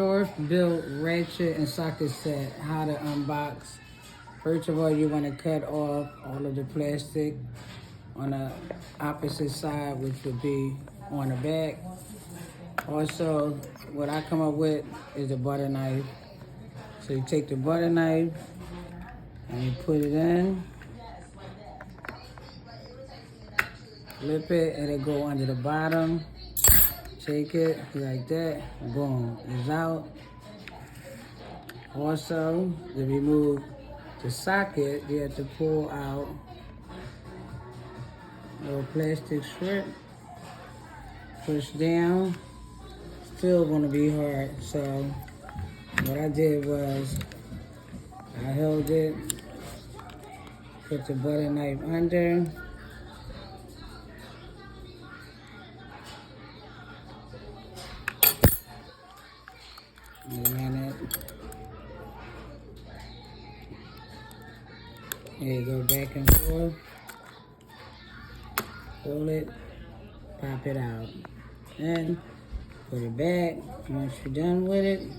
SureBilt ratchet and socket set. How to unbox. First of all, you want to cut off all of the plastic on the opposite side, which would be on the back. Also, what I come up with is a butter knife. So you take the butter knife and you put it in, flip it, and it go under the bottom. Take it like that, boom, it's out. Also, to remove the socket, you have to pull out a little plastic strip, push down. Still gonna be hard, so what I did was I held it, put the butter knife under, and ran it. There you go, back and forth. Pull it, pop it out, and put it back. Once you're done with it,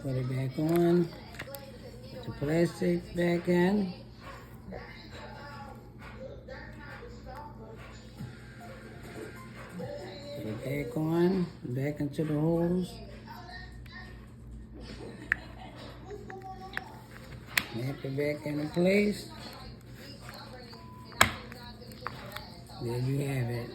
put it back on. Put the plastic back in. Put it back on, back into the holes. Snap it back into place. There you have it.